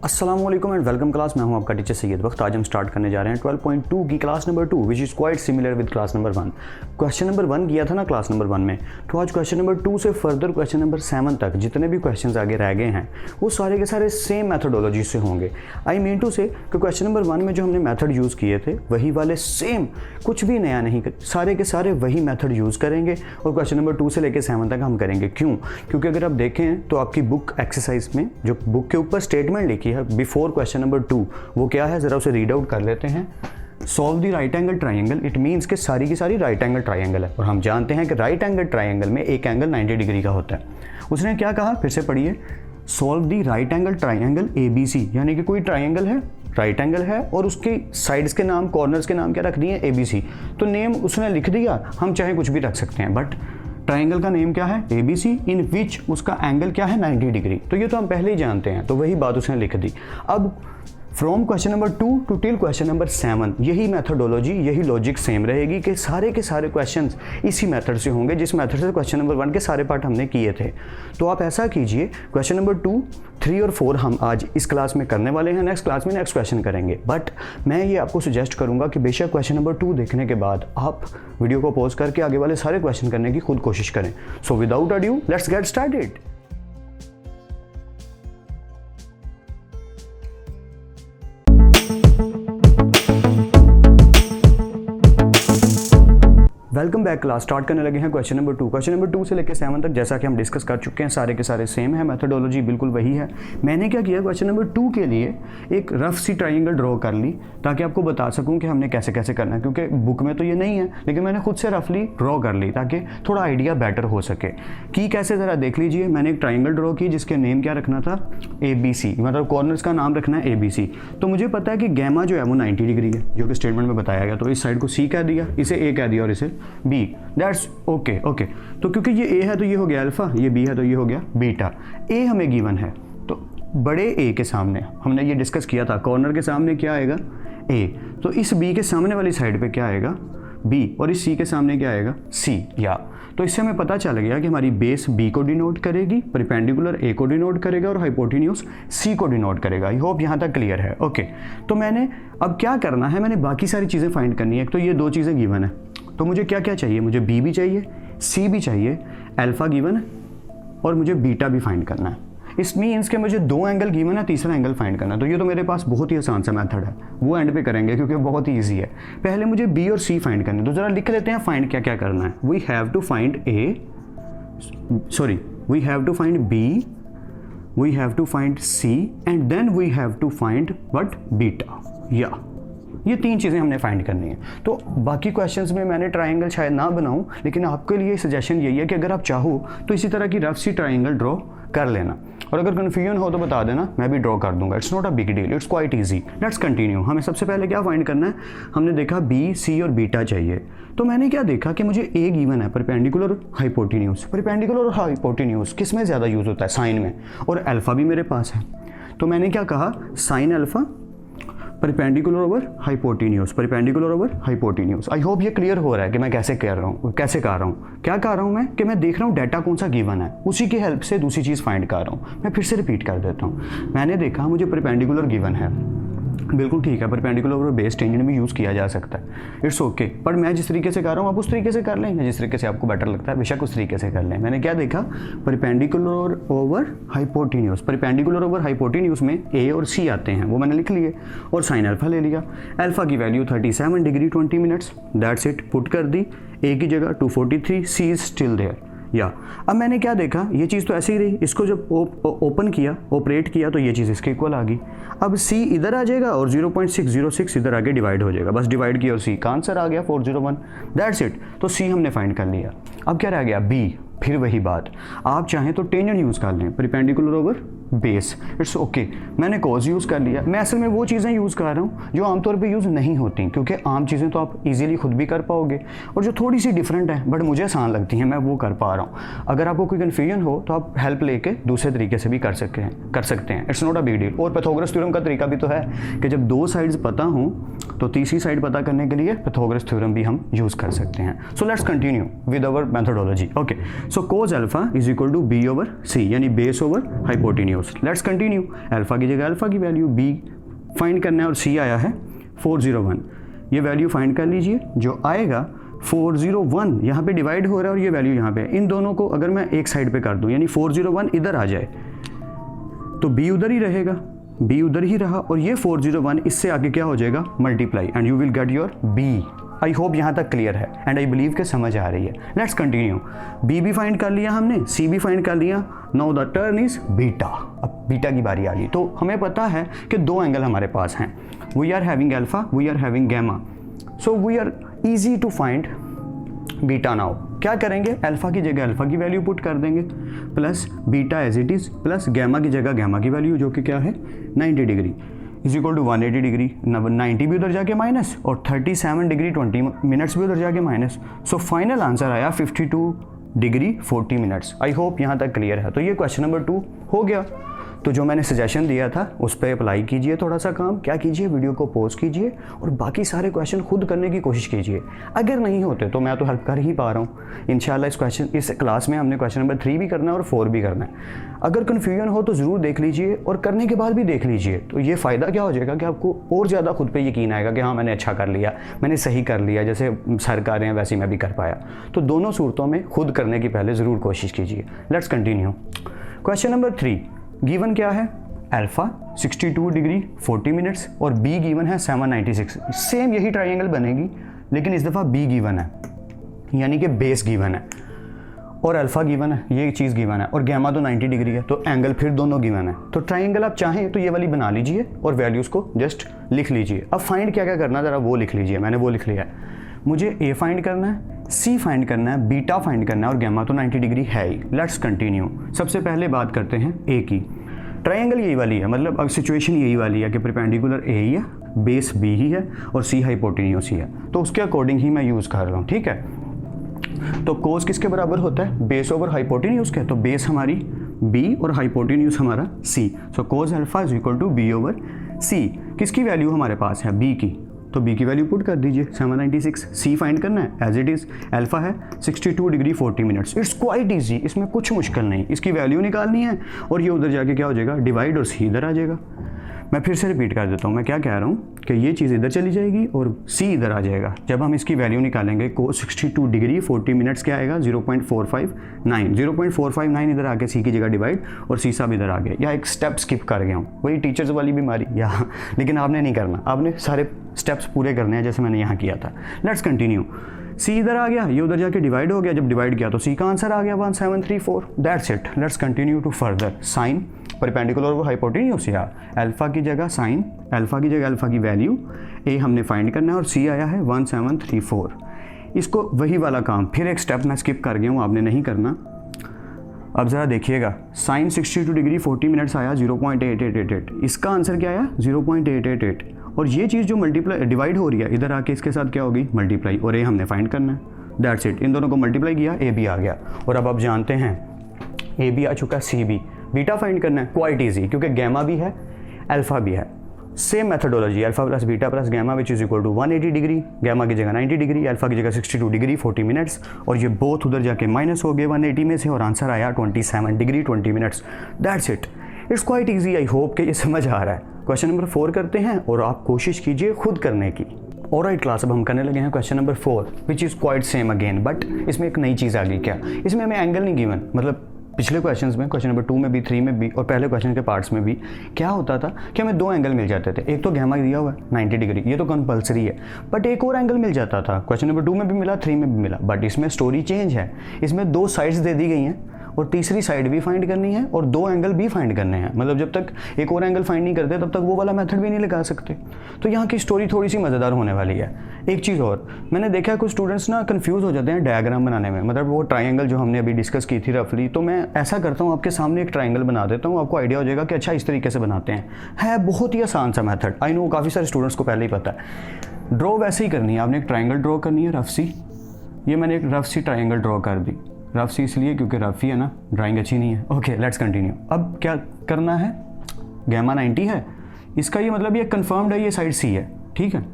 अस्सलाम वालेकुम and welcome class. मैं हूं आपका टीचर सैयद वक्त। आज हम स्टार्ट करने जा रहे हैं 12.2 की class number 2 which is quite similar with class number 1। Question number 1 किया था ना क्लास नंबर 1 में, तो आज क्वेश्चन नंबर 2 से फर्दर क्वेश्चन नंबर 7 तक जितने भी क्वेश्चन आगे रह गए हैं वो सारे के सारे सेम मैथडोलॉजी से होंगे। आई मीन टू से कि क्वेश्चन नंबर 1 में जो हमने मैथड यूज़ किए थे वही वाले सेम, कुछ भी नया नहीं, सारे के सारे वही मैथड यूज़ करेंगे और क्वेश्चन नंबर 2 से लेकर 7 तक हम करेंगे। क्यों? क्योंकि अगर आप देखें तो आपकी बुक एक्सरसाइज में जो बुक के ऊपर स्टेटमेंट लिखी है बिफोर क्वेश्चन नंबर 2 वो क्या है, ज़रा उसे रीड आउट कर लेते हैं। Solve the right angle triangle. It means कि सारी की सारी राइट एंगल ट्राइंगल है और हम जानते हैं कि राइट एंगल ट्राइंगल में एक एंगल 90 डिग्री का होता है। उसने क्या कहा, फिर से पढ़िए, solve the right angle triangle ABC, यानी कि कोई ट्राइंगल है, राइट एंगल है और उसके साइड्स के नाम, कॉर्नर्स के नाम क्या रख दिए, ABC। तो नेम उसने लिख दिया, हम चाहे कुछ भी रख सकते हैं, बट ट्राइंगल का नेम क्या है, ABC, इन विच उसका एंगल क्या है, 90 डिग्री। तो ये तो हम पहले ही जानते हैं, तो वही बात उसने लिख दी। अब from question number 2 to till question number 7 यही मैथडोलॉजी, यही लॉजिक सेम रहेगी कि सारे के सारे क्वेश्चंस इसी मेथड से होंगे जिस मेथड से क्वेश्चन नंबर 1 के सारे पार्ट हमने किए थे। तो आप ऐसा कीजिए, क्वेश्चन नंबर 2, 3 और 4 हम आज इस क्लास में करने वाले हैं, नेक्स्ट क्लास में नेक्स्ट क्वेश्चन करेंगे। बट मैं ये आपको सजेस्ट करूंगा कि बेशक क्वेश्चन नंबर 2 देखने के बाद आप वीडियो को पॉज करके आगे वाले सारे क्वेश्चन करने की खुद कोशिश करें। So without adieu let's get started. Welcome back class. Start करने लगे हैं क्वेश्चन नंबर 2। क्वेश्चन नंबर 2 से लेकर 7 तक जैसा कि हम डिस्कस कर चुके हैं सारे के सारे सेम है, मैथडोलॉजी बिल्कुल वही है। मैंने क्या किया, क्वेश्चन नंबर 2 के लिए एक रफ सी ट्राइंगल ड्रॉ कर ली ताकि आपको बता सकूं कि हमने कैसे कैसे करना है, क्योंकि बुक में तो ये नहीं है लेकिन मैंने खुद से रफली ड्रॉ कर ली ताकि थोड़ा आइडिया बेटर हो सके कि कैसे। ज़रा देख लीजिए, मैंने एक ट्राइंगल ड्रॉ की जिसके नेम क्या रखना था, ABC, मतलब कॉर्नर्स का नाम रखना है ABC। तो मुझे पता है कि गैमा जो है वो 90 डिग्री है जो कि स्टेटमेंट में बताया गया, तो इस साइड को C कह दिया, इसे A कह दिया और इसे B। That's okay. तो क्योंकि ये A है तो ये हो गया अल्फा, ये B है तो ये हो गया बीटा। A हमें गिवन है तो बड़े A के सामने हमने ये डिस्कस किया था, कॉर्नर के सामने क्या आएगा, A, तो इस B के सामने वाली साइड पे क्या आएगा, B, और इस C के सामने क्या आएगा, C। या तो इससे हमें पता चल गया कि हमारी बेस B को डिनोट करेगी, परपेंडिकुलर A को डिनोट करेगा और हाइपोटेन्यूज C को डिनोट करेगा। आई होप यहाँ तक क्लियर है। ओके, तो मैंने अब क्या करना है, मैंने बाकी सारी चीज़ें फाइंड करनी है। एक तो ये 2 चीज़ें गिवन है, तो मुझे क्या क्या चाहिए, मुझे B भी चाहिए, C भी चाहिए, अल्फा गिवन है और मुझे बीटा भी फाइंड करना है। इस मीन्स के मुझे 2 एंगल गिवन है, तीसरा एंगल फाइंड करना है। तो ये तो मेरे पास बहुत ही आसान सा मेथड है, वो एंड पे करेंगे क्योंकि बहुत ही ईजी है। पहले मुझे B और C फाइंड करना है, तो ज़रा लिख लेते हैं फाइंड क्या क्या करना है। We have to find B, we have to find C and then we have to find what, beta. या ये 3 चीज़ें हमने फाइंड करनी है। तो बाकी क्वेश्चंस में मैंने ट्राइंगल शायद ना बनाऊं, लेकिन आपके लिए सजेशन यही है कि अगर आप चाहो तो इसी तरह की रफ सी ट्राइंगल ड्रॉ कर लेना, और अगर कन्फ्यूजन हो तो बता देना, मैं भी ड्रॉ कर दूंगा। It's not a big deal, it's quite easy. Let's continue. हमें सबसे पहले क्या फाइंड करना है, हमने देखा B, C और बीटा चाहिए। तो मैंने क्या देखा कि मुझे A गिवन है, परपेंडिकुलर और हाइपोटेन्यूज। परपेंडिकुलर और हाइपोटेन्यूज किस में ज़्यादा यूज़ होता है, साइन में, और अल्फा भी मेरे पास है। तो मैंने क्या कहा, sine alpha perpendicular over hypotenuse, perpendicular over hypotenuse. I hope ये क्लियर हो रहा है कि मैं कैसे कर रहा हूँ, कैसे कर रहा हूँ, क्या कर रहा हूँ मैं, कि मैं देख रहा हूँ डाटा कौन सा गिवन है, उसी की हेल्प से दूसरी चीज़ फाइंड कर रहा हूँ। मैं फिर से रिपीट कर देता हूँ। मैंने देखा मुझे परपेंडिकुलर गिवन है, बिल्कुल ठीक है, परपेंडिकुलर और बेस टेंजेंट भी यूज़ किया जा सकता है, इट्स ओके। पर मैं जिस तरीके से कर रहा हूँ आप उस तरीके से कर लें, जिस तरीके से आपको बेटर लगता है बेशक उस तरीके से कर लें। मैंने क्या देखा, perpendicular over hypotenuse, perpendicular over hypotenuse में A और C आते हैं, वो मैंने लिख लिए, और साइन अल्फा ले लिया। अल्फा की value 37 degree 20 minutes, that's it. Put कर दी, A की जगह 243, C इज स्टिल देयर। या अब मैंने क्या देखा, ये चीज़ तो ऐसे ही रही, इसको जब ओपन किया, ऑपरेट किया, तो ये चीज़ इसके इक्वल आ गई। अब C इधर आ जाएगा और 0.606 इधर आगे डिवाइड हो जाएगा, बस डिवाइड किया और C का आंसर आ गया 401, दैट्स इट। तो C हमने फाइंड कर लिया। अब क्या रह गया, B। फिर वही बात, आप चाहें तो टेंजेंट यूज़ कर लें, perpendicular over base, it's okay. मैंने कॉज यूज़ कर लिया। मैं असल में वो चीज़ें यूज़ कर रहा हूँ जो आमतौर पे यूज़ नहीं होती, क्योंकि आम चीज़ें तो आप इजीली खुद भी कर पाओगे, और जो थोड़ी सी डिफरेंट है बट मुझे आसान लगती हैं मैं वो कर पा रहा हूँ। अगर आपको कोई कन्फ्यूजन हो तो आप हेल्प लेके दूसरे तरीके से भी कर सकते हैं, it's not a big deal. और पैथागोरस थ्योरम का तरीका भी तो है कि जब 2 साइड्स पता हों तो तीसरी साइड पता करने के लिए पाइथागोरस थ्योरम भी हम यूज़ कर सकते हैं। So let's continue with our methodology. Okay, so cos alpha is equal to B over C, यानी base over hypotenuse. Let's continue. Alpha की जगह अल्फा की वैल्यू बी फाइंड करना है और सी आया है 401। ये वैल्यू फाइंड कर लीजिए, जो आएगा 401 यहाँ पे डिवाइड हो रहा है और ये वैल्यू यहाँ पे। इन दोनों को अगर मैं एक साइड पे कर दूँ, यानी 401 इधर आ जाए तो b उधर ही रहेगा, b उधर ही रहा, और ये 401 इससे आगे क्या हो जाएगा, multiply, and you will get your b। I hope यहाँ तक क्लियर है एंड आई बिलीव के समझ आ रही है। Let's continue. b भी फाइंड कर लिया हमने, c भी फाइंड कर लिया। Now the turn is beta. अब बीटा की बारी आ गई। तो हमें पता है कि दो एंगल हमारे पास हैं, we are having alpha, we are having gamma, so we are easy to find beta. Now क्या करेंगे, अल्फा की जगह अल्फा की वैल्यू पुट कर देंगे, plus beta as it is, plus gamma की जगह गैमा की वैल्यू जो कि क्या है 90 degree is equal to 180 degree. 90 भी उधर जाके माइनस और 37 डिग्री 20 मिनट्स भी उधर जाके माइनस। सो फाइनल आंसर आया 52 डिग्री 40 मिनट्स। आई होप यहाँ तक क्लियर है। तो ये क्वेश्चन नंबर 2 हो गया। तो जो मैंने सजेशन दिया था उस पर अप्लाई कीजिए, थोड़ा सा काम क्या कीजिए, वीडियो को पॉज कीजिए और बाकी सारे क्वेश्चन खुद करने की कोशिश कीजिए। अगर नहीं होते तो मैं तो हेल्प कर ही पा रहा हूँ। इंशाल्लाह इस क्लास में हमने क्वेश्चन नंबर 3 भी करना है और 4 भी करना है। अगर कन्फ्यूजन हो तो ज़रूर देख लीजिए और करने के बाद भी देख लीजिए। तो ये फ़ायदा क्या हो जाएगा कि आपको और ज़्यादा खुद पे यकीन आएगा कि हाँ मैंने अच्छा कर लिया, मैंने सही कर लिया, जैसे सर कर रहे हैं वैसे मैं भी कर पाया। तो दोनों सूरतों में खुद करने की पहले ज़रूर कोशिश कीजिए। Let's continue. Question number 3 given क्या है, अल्फा 62 डिग्री 40 मिनट्स और बी गिवन है 796। सेम यही ट्राइंगल बनेगी लेकिन इस दफ़ा बी गिवन है, यानी कि बेस गिवन है और अल्फा गिवन है, ये चीज़ गिवन है और गैमा तो 90 डिग्री है, तो एंगल फिर दोनों गिवन है। तो ट्राइंगल आप चाहें तो ये वाली बना लीजिए और वैल्यूज़ को जस्ट लिख लीजिए। अब फाइंड क्या क्या करना है ज़रा वो लिख लीजिए। मैंने वो लिख लिया है। मुझे ए फाइंड करना है, सी फाइंड करना है, बीटा फाइंड करना है और गैमा तो 90 डिग्री है ही। Let's continue. सबसे पहले बात करते हैं ए की। ट्रायंगल यही वाली है, मतलब अब सिचुएशन यही वाली है कि परपेंडिकुलर ए ही है, बेस बी ही है और सी हाइपोटेन्यूस ही है, तो उसके अकॉर्डिंग ही मैं यूज़ कर रहा हूँ। ठीक है, तो कोस किसके बराबर होता है, बेस ओवर हाइपोटेन्यूस के। तो बेस हमारी बी और हाइपोटेन्यूस हमारा C. So cos alpha is equal to B over C. किसकी वैल्यू हमारे पास है, बी की, तो बी की वैल्यू पुट कर दीजिए 796। सी फाइंड करना है एज इट इज़, अल्फा है 62 degree 40 minutes. It's quite easy, इसमें कुछ मुश्किल नहीं, इसकी वैल्यू निकालनी है और ये उधर जाके क्या हो जाएगा, डिवाइड, और सी इधर आ जाएगा। मैं फिर से रिपीट कर देता हूँ, मैं क्या कह रहा हूँ कि ये चीज़ इधर चली जाएगी और सी इधर आ जाएगा। जब हम इसकी वैल्यू निकालेंगे को 62 डिग्री 40 मिनट्स क्या आएगा 0.459। 0.459 इधर आके सी की जगह डिवाइड और सी साहब इधर आ गए। या एक स्टेप स्किप कर गया हूँ, वही टीचर्स वाली बीमारी या लेकिन आपने नहीं करना, आपने सारे स्टेप्स पूरे करने हैं जैसे मैंने यहाँ किया था। Let's continue. सी इधर आ गया, ये उधर जाके डिवाइड हो गया, जब डिवाइड किया तो सी का आंसर आ गया 1734। That's it. Let's continue to further. Sine perpendicular और हाइपोटेन्यूस, या अल्फा की जगह साइन, अल्फा की जगह अल्फा की वैल्यू ए हमने फाइंड करना है और सी आया है 1734। इसको वही वाला काम, फिर एक स्टेप मैं स्किप कर गया हूँ, आपने नहीं करना। अब ज़रा देखिएगा, साइन 62 डिग्री 40 मिनट्स आया 0.8888, इसका आंसर क्या आया 0.888। और ये चीज़ जो मल्टीप्लाई डिवाइड हो रही है इधर आके इसके साथ क्या होगी मल्टीप्लाई, और ए हमने फाइंड करना है। That's it. इन दोनों को मल्टीप्लाई किया, ए भी आ गया। और अब आप जानते हैं ए भी आ चुका, सी भी। बीटा फाइंड करना है, क्वाइट ईजी, क्योंकि गैमा भी है अल्फा भी है। Same methodology, alpha plus beta plus gamma which is equal to 180 degree, gamma की जगह 90 डिग्री, अल्फा की जगह 62 डिग्री 40 मिनट्स, और ये बोथ उधर जाके माइनस हो गए 180 में से और आंसर आया 27 degree 20 minutes. That's it. It's quite easy. I hope कि ये समझ आ रहा है। क्वेश्चन नंबर 4 करते हैं और आप कोशिश कीजिए खुद करने की। ऑलराइट क्लास, अब हम करने लगे हैं question number 4 which is quite same again, but इसमें एक नई चीज़ आ गई। क्या, इसमें हमें एंगल नहीं गिवन, मतलब पिछले क्वेश्चंस में क्वेश्चन नंबर 2 में भी, 3 में भी और पहले क्वेश्चन के पार्ट्स में भी क्या होता था कि हमें 2 एंगल मिल जाते थे। एक तो गैमा दिया हुआ है 90 डिग्री, ये तो कंपलसरी है, बट एक और एंगल मिल जाता था। क्वेश्चन नंबर 2 में भी मिला, 3 में भी मिला, बट इसमें स्टोरी चेंज है। इसमें 2 साइड्स दे दी गई हैं और तीसरी साइड भी फाइंड करनी है और 2 एंगल भी फाइंड करने हैं। मतलब जब तक एक और एंगल फाइंड नहीं करते तब तक वो वाला मेथड भी नहीं लगा सकते। तो यहाँ की स्टोरी थोड़ी सी मज़ेदार होने वाली है। एक चीज़ और, मैंने देखा है कुछ स्टूडेंट्स ना कंफ्यूज हो जाते हैं डायग्राम बनाने में, मतलब वो ट्रायंगल जो हमने अभी डिस्कस की थी रफली, तो मैं ऐसा करता हूँ आपके सामने एक ट्रायंगल बना देता हूँ, आपको आइडिया हो जाएगा कि अच्छा इस तरीके से बनाते हैं। है बहुत ही आसान सा मेथड, आई नो काफ़ी सारे स्टूडेंट्स को पहले ही पता है। ड्रॉ वैसे ही करनी है, आपने एक ट्रायंगल ड्रॉ करनी है रफ सी। ये मैंने एक रफ सी ट्रायंगल ड्रॉ कर दी, रफ सी इसलिए क्योंकि रफ ही है ना, ड्राइंग अच्छी नहीं है। Okay let's continue. अब क्या करना है, गैमा 90 है, इसका ये मतलब ये कंफर्म्ड है, ये साइड सी है, ठीक है।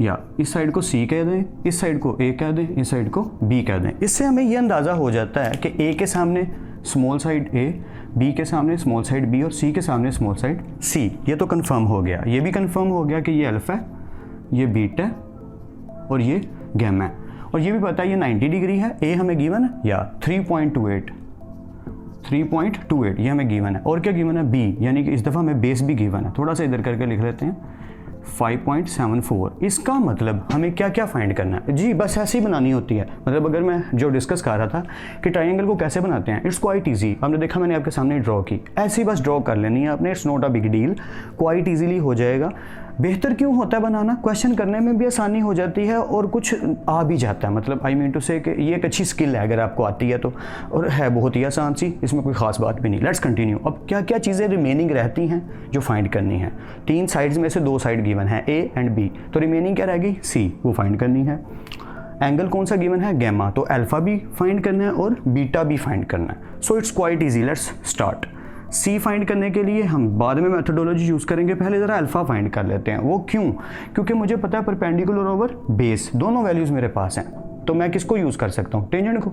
या इस साइड को C कह दें, इस साइड को A कह दें, इस साइड को B कह दें। इससे हमें ये अंदाज़ा हो जाता है कि A के सामने स्मॉल साइड A, B के सामने स्मॉल साइड B और C के सामने स्मॉल साइड C। ये तो कंफर्म हो गया। ये भी कंफर्म हो गया कि ये अल्फ़ा है, ये बीटा है और ये गैमा है। और ये भी पता है ये 90 डिग्री है। A हमें गिवन है या 3.28 ये हमें गिवन है। और क्या गिवन है? B, यानी कि इस दफ़ा हमें बेस भी गिवन है। थोड़ा सा इधर करके लिख लेते हैं 5.74। इसका मतलब हमें क्या क्या फाइंड करना है जी, बस ऐसे ही बनानी होती है। मतलब अगर मैं जो डिस्कस कर रहा था कि ट्रायंगल को कैसे बनाते हैं, इट्स क्वाइट इजी। हमने देखा, मैंने आपके सामने ड्रॉ की, ऐसी बस ड्रॉ कर लेनी है आपने। It's not a big deal, quite easily हो जाएगा। बेहतर क्यों होता है बनाना? क्वेश्चन करने में भी आसानी हो जाती है और कुछ आ भी जाता है। मतलब आई मीन टू से कि ये एक अच्छी स्किल है अगर आपको आती है तो, और है बहुत ही आसान सी, इसमें कोई ख़ास बात भी नहीं। Let's continue. अब क्या क्या चीज़ें रिमेनिंग रहती हैं जो फाइंड करनी है? 3 साइड्स में से 2 साइड गिवन है A एंड B, तो रिमेनिंग क्या रहेगी? C, वो फाइंड करनी है। एंगल कौन सा गिवन है? गैमा, तो अल्फ़ा भी फाइंड करना है और बीटा भी फाइंड करना है। So it's quite easy, let's start. C find करने के लिए हम बाद में मेथोडोलॉजी यूज़ करेंगे, पहले ज़रा अल्फ़ा फाइंड कर लेते हैं। वो क्यों? क्योंकि मुझे पता है परपेंडिकुलर ओवर बेस, दोनों वैल्यूज़ मेरे पास हैं, तो मैं किसको यूज़ कर सकता हूँ? टेंजेंट को।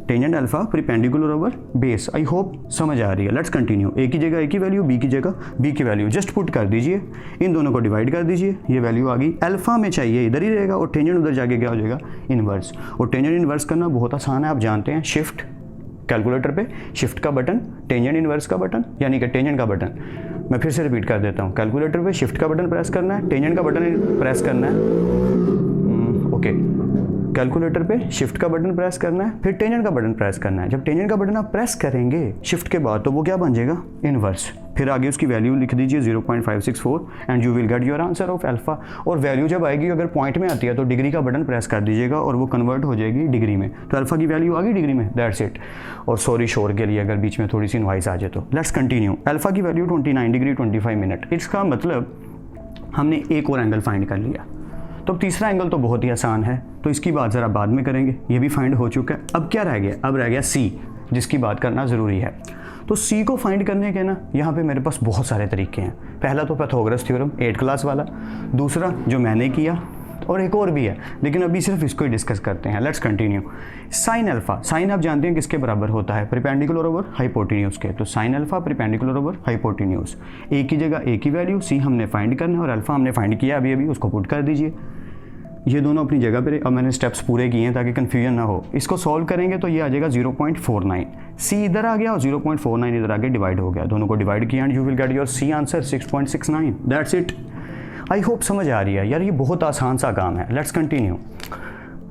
Tangent alpha perpendicular over base. I hope समझ आ रही है। Let's continue. A की जगह A की वैल्यू, B की जगह B की वैल्यू जस्ट पुट कर दीजिए, इन दोनों को डिवाइड कर दीजिए, ये वैल्यू आ गई। अल्फ़ा में चाहिए इधर ही रहेगा और टेंजेंट उधर जाके क्या हो जाएगा? इन्वर्स। और टेंजेंट इन्वर्स करना बहुत आसान है, आप जानते हैं। शिफ्ट, कैलकुलेटर पे शिफ्ट का बटन, टेंजेंट इन्वर्स का बटन, यानी कि टेंजेंट का बटन। मैं फिर से रिपीट कर देता हूँ। कैलकुलेटर पे शिफ्ट का बटन प्रेस करना है, टेंजेंट का बटन प्रेस करना है। ओके, कैलकुलेटर पे शिफ्ट का बटन प्रेस करना है, फिर टेंजेंट का बटन प्रेस करना है। जब टेंजेंट का बटन आप प्रेस करेंगे शिफ्ट के बाद, तो वो क्या बन जाएगा? इन्वर्स। फिर आगे उसकी वैल्यू लिख दीजिए 0.564 and you will get your answer of alpha. और वैल्यू जब आएगी, अगर पॉइंट में आती है तो डिग्री का बटन प्रेस कर दीजिएगा और वो कन्वर्ट हो जाएगी डिग्री में। तो अल्फा की वैल्यू आ गई डिग्री में, दैट्स इट। और सॉरी शोर के लिए अगर बीच में थोड़ी सी नॉइस आ जाए तो। Let's continue. अल्फा की वैल्यू 29 डिग्री 25 मिनट। इसका मतलब हमने एक और एंगल फाइंड कर लिया। तो तीसरा एंगल तो बहुत ही आसान है, तो इसकी बात ज़रा बाद में करेंगे। ये भी फाइंड हो चुका है। अब क्या रह गया? अब रह गया C, जिसकी बात करना ज़रूरी है। तो C को फाइंड करने के ना यहाँ पे मेरे पास बहुत सारे तरीके हैं। पहला तो पाइथागोरस थ्योरम 8 क्लास वाला, दूसरा जो मैंने किया, और एक और भी है, लेकिन अभी सिर्फ इसको ही डिस्कस करते हैं। Let's continue. Sine alpha, sine आप जानते हैं किसके बराबर होता है? परपेंडिकुलर ओवर हाइपोटेन्यूज के। तो sine alpha perpendicular over hypotenuse. A की जगह A की वैल्यू, C हमने फाइंड करना है और अल्फा हमने फाइंड किया अभी अभी, उसको पुट कर दीजिए। ये दोनों अपनी जगह पे। अब मैंने स्टेप्स पूरे किए हैं ताकि कन्फ्यूजन ना हो। इसको सॉल्व करेंगे तो ये आ जाएगा 0.49। C इधर आ गया और 0.49 इधर आके डिवाइड हो गया। दोनों को डिवाइड किया and you will get your C answer 6.69। That's it. I hope समझ आ रही है यार, ये बहुत आसान सा काम है। Let's continue.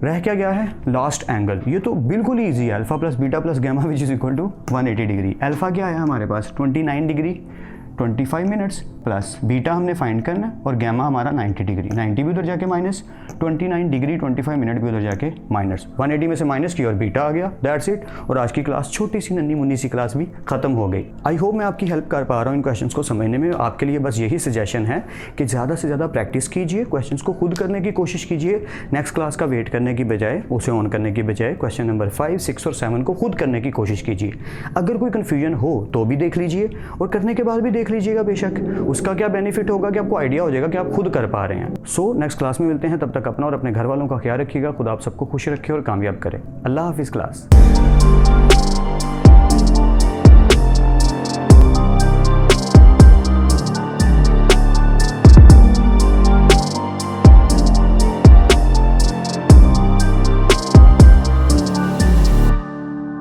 रह क्या गया है? Last angle. ये तो बिल्कुल ईजी है। Alpha plus beta plus gamma which is equal to 180 degree. Alpha क्या है हमारे पास? 29 डिग्री 25 मिनट्स प्लस बीटा हमने फाइंड करना है और गैमा हमारा 90 डिग्री। 90 भी उधर जाके माइनस, 29 डिग्री 25 मिनट भी उधर जाके माइनस। 180 में से माइनस की और बीटा आ गया। That's it. और आज की क्लास छोटी सी नन्ही मुन्नी सी क्लास भी खत्म हो गई। आई होप मैं आपकी हेल्प कर पा रहा हूँ इन क्वेश्चंस को समझने में। आपके लिए बस यही सजेशन है कि ज़्यादा से ज़्यादा प्रैक्टिस कीजिए, क्वेश्चंस को खुद करने की कोशिश कीजिए। नेक्स्ट क्लास का वेट करने की बजाय, उसे ऑन करने की बजाय क्वेश्चन नंबर 5, 6 और 7 को खुद करने की कोशिश कीजिए। अगर कोई कन्फ्यूजन हो तो भी देख लीजिए और करने के बाद भी देख लीजिएगा बेशक। उसका क्या बेनिफिट होगा कि आपको आइडिया हो जाएगा कि आप खुद कर पा रहे हैं। सो नेक्स्ट क्लास में मिलते हैं। तब तक अपना और अपने घर वालों का ख्याल रखिएगा। खुद आप सबको खुश रखे और कामयाब करें। अल्लाह हाफिज़ क्लास।